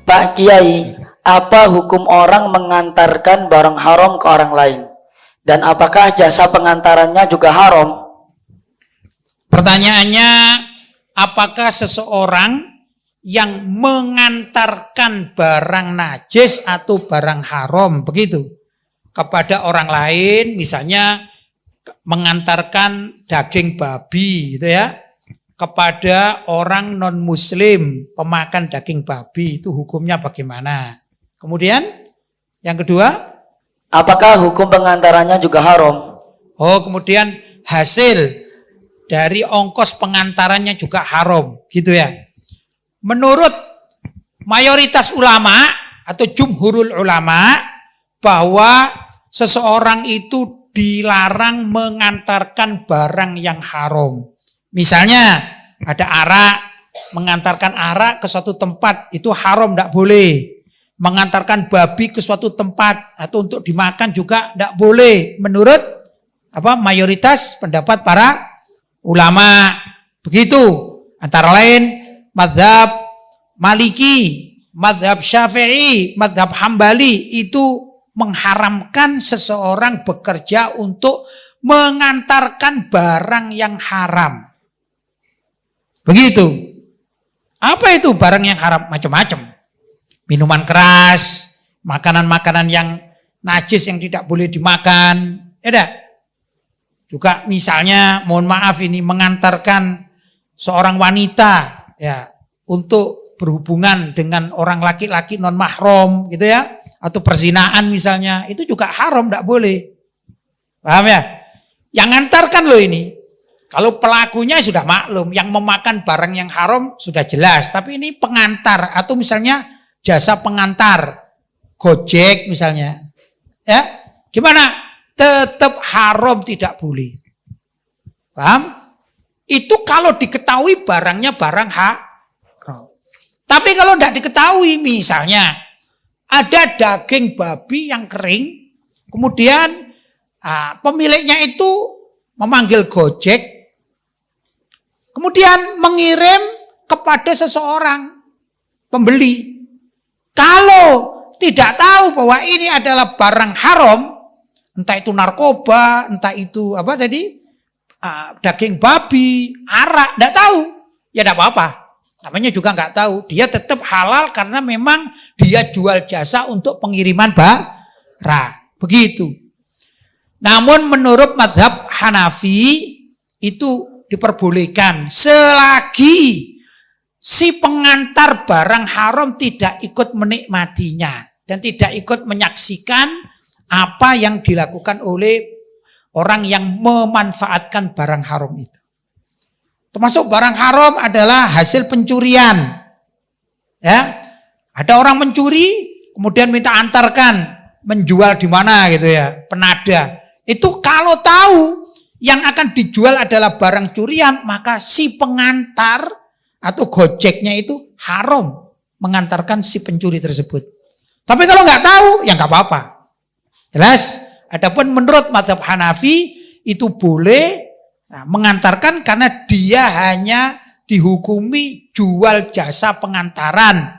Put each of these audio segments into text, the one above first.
Pak Kiai, apa hukum orang mengantarkan barang haram ke orang lain? Dan apakah jasa pengantarannya juga haram? Pertanyaannya, apakah seseorang yang mengantarkan barang najis atau barang haram, begitu, kepada orang lain, misalnya mengantarkan daging babi, gitu ya, kepada orang non-muslim, pemakan daging babi, itu hukumnya bagaimana? Kemudian, yang kedua, apakah hukum pengantarannya juga haram? oh, kemudian hasil dari ongkos pengantarannya juga haram, gitu ya. Menurut mayoritas ulama atau jumhurul ulama, bahwa seseorang itu dilarang mengantarkan barang yang haram. Misalnya ada arak, mengantarkan arak ke suatu tempat itu haram, tidak boleh. Mengantarkan babi ke suatu tempat atau untuk dimakan juga tidak boleh. Menurut mayoritas pendapat para ulama. Begitu. Antara lain mazhab Maliki, mazhab Syafi'i, mazhab Hambali itu mengharamkan seseorang bekerja untuk mengantarkan barang yang haram. Begitu. Apa itu barang yang haram? Macam-macam. Minuman keras, makanan-makanan yang najis yang tidak boleh dimakan. Juga misalnya, mohon maaf ini, mengantarkan seorang wanita ya untuk berhubungan dengan orang laki-laki non mahram gitu ya, atau perzinaan misalnya, itu juga haram, tidak boleh. Paham ya? Yang ngantarkan loh ini. Kalau pelakunya sudah maklum, yang memakan barang yang haram sudah jelas, tapi ini pengantar atau misalnya jasa pengantar, Gojek misalnya. Ya, gimana? Tetap haram, tidak boleh. Paham? Itu kalau diketahui barangnya barang haram. Tapi kalau tidak diketahui, misalnya ada daging babi yang kering, kemudian pemiliknya itu memanggil Gojek, kemudian mengirim kepada seseorang pembeli. Kalau tidak tahu bahwa ini adalah barang haram, entah itu narkoba, entah itu daging babi, arak, tidak tahu, ya tidak apa-apa. Namanya juga nggak tahu, dia tetap halal karena memang dia jual jasa untuk pengiriman barang. Begitu. Namun menurut mazhab Hanafi itu diperbolehkan selagi si pengantar barang haram tidak ikut menikmatinya dan tidak ikut menyaksikan apa yang dilakukan oleh orang yang memanfaatkan barang haram itu. Termasuk barang haram adalah hasil pencurian. Ya, ada orang mencuri kemudian minta antarkan, menjual di mana gitu ya, penada. Itu kalau tahu yang akan dijual adalah barang curian, maka si pengantar atau Gojeknya itu haram mengantarkan si pencuri tersebut. Tapi kalau nggak tahu, ya nggak apa-apa. Jelas? Adapun menurut mazhab Hanafi itu boleh mengantarkan karena dia hanya dihukumi jual jasa pengantaran.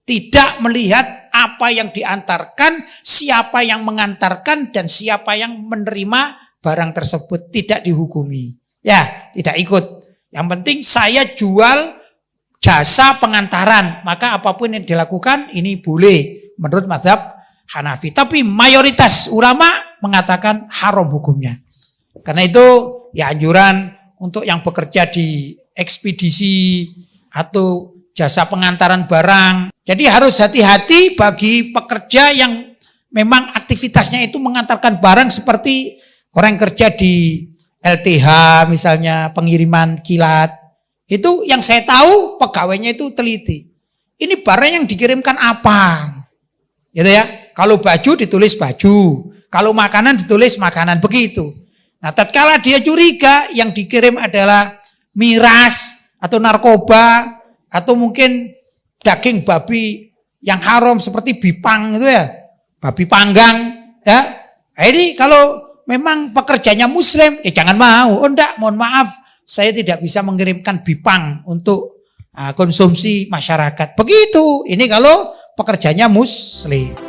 Tidak melihat apa yang diantarkan, siapa yang mengantarkan, dan siapa yang menerima barang tersebut. Tidak dihukumi. Ya, tidak ikut. Yang penting saya jual jasa pengantaran. Maka apapun yang dilakukan ini boleh menurut mazhab Hanafi. Tapi mayoritas ulama mengatakan haram hukumnya. Karena itu ya anjuran untuk yang bekerja di ekspedisi atau jasa pengantaran barang. Jadi harus hati-hati bagi pekerja yang memang aktivitasnya itu mengantarkan barang seperti orang yang kerja di LTH misalnya, pengiriman kilat. Itu yang saya tahu pegawainya itu teliti. Ini barang yang dikirimkan apa? Gitu ya. Kalau baju ditulis baju, kalau makanan ditulis makanan, begitu. Nah, tatkala dia curiga yang dikirim adalah miras atau narkoba atau mungkin daging babi yang haram seperti bipang itu ya, babi panggang ya. Ini kalau memang pekerjanya muslim, jangan mau. Oh enggak, mohon maaf, saya tidak bisa mengirimkan bipang untuk konsumsi masyarakat. Begitu. Ini kalau pekerjanya muslim.